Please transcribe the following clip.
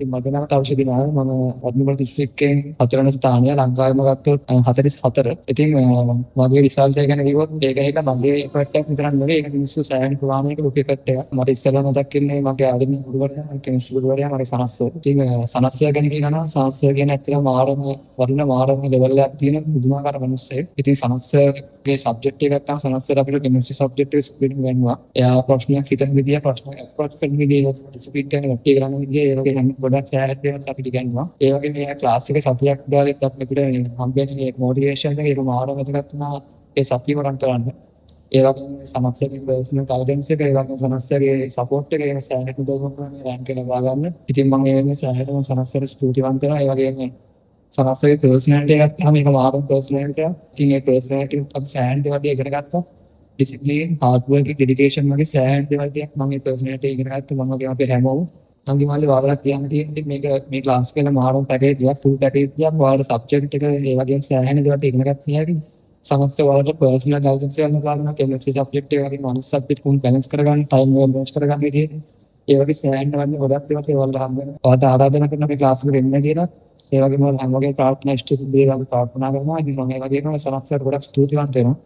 ඉතින් මගේ නම තවුෂ දිනාර. මම රත්නපුර දිස්ත්‍රික්කයෙන් 4 වෙනි ස්ථානය. ලංකාවෙම ගත්තොත් 44. ඉතින් මගේ රිසල්ට් එක ගැන කිව්වොත් ඒක හිලා මගේ එෆර්ට් එකක් විතරක් නෙවෙයි. ඒක මිනිස්සු සෑහෙන ප්‍රමාණයක ලොකු එෆර්ට් එකක්. මට ඉස්සෙල්ලා මතක් වෙන්නේ මගේ ආදරණීය ගුරුවරයා කෙමිස්ට්‍රි ගුරුවරයා මගේ සනස් සර්. ඉතින් සනස් සර් ගැන කියනවා නම් සනස් සර් කියන ඇත්තටම මාරම වටින මාරම ලෙවල් එකක් තියෙන පුදුමාකාර මිනිස්සෙක්. ඉතින් සනස් සර්ගේ සබ්ජෙක්ට් එක ගත්තාම සනස් සර් අපිට කෙමිස්ට්‍රි සබ්ජෙක්ට් එක ස්පීඩ් වෙනවා. එයා ප්‍රශ්නයක් හිතන විදිය ප්‍රශ්න අප්‍රෝච් කරන විදිය ස්පීඩ් ගැන වැටි කරන විදිය ඒ වගේ හැම ගොඩක් සෑහෙන දේවල් අපිට ඉගෙනනවා. ඒ වගේ මේ ක්ලාස් එකේ සතියක් ගාලෙත් අපිට හම්බෙන්නේ මොටිවේෂන් එක ඒක මාරම වැදගත් වුණා ඒ සතිය වරන් කරන්න. ඒ වගේම සමස්තගේ පර්සනල් ගයිඩන්ස් එක ඒ වගේම සමස්තගේ සපෝට් එක ඒක සෑහෙන උදව් කරනවා මේ රෑන්ක් එක ලබා ගන්න. ඉතින් මම ඒ වෙනුවෙන් සෑහෙනම සමස්තයට ස්තුතිවන්ත වෙනවා. ඒ වගේම සමස්තගේ පර්සනැලිටි එකත් තමයි මේක මාරම පර්සනැලිටි එකක්. ඉතින් ඒ පර්සනැලිටි අපි සෑහෙන දේවල් ඉගෙන ගත්තා. ඩිසිප්ලින්, හાર્ඩ් වර්ක්, ඩෙඩිකේෂන් වගේ සෑහෙන දේවල් ටිකක් මම මේ පර්සනැලිටි ඉගෙන ගත්තා. මම වගේ අපේ හැමෝම අන්තිමට වාරයක් කියන්න තියෙන්නේ මේ ක්ලාස් එකේ මාරම පැකේජ් එකක්, ෆුල් පැකේජ් එකක්. ඔයාලට සබ්ජෙක්ට් එක ඒ වගේම සෑහෙන දේවල් ඉගෙන ගන්න හැකියි. සමස්ත වලට පර්සනල් ගයිඩන්ස් එකක් ලබා කෙමිස්ට්‍රි සබ්ජෙක්ට් එක වගේ අනිත් සබ්ජෙක්ට් කොහොමද බැලන්ස් කරගන්න, ටයිම් මේනේජ් කරගන්න විදිහ. ඒ වගේ සෑහෙන වගේ ගොඩක් දේවල් ඒවල හම්බ වෙනවා. ඔයාලට ආරාධනා කරන මේ ක්ලාස් එකට එන්න කියලා. ඒ වගේම හැම වගේ ප්‍රාර්ථනා ඉෂ්ට සිද්ධ දේවල් ප්‍රාර්ථනා කරනවා. ඉතින් මම ඒ වගේම සමස්තයට ගොඩක් ස්තුතිවන්ත වෙනවා.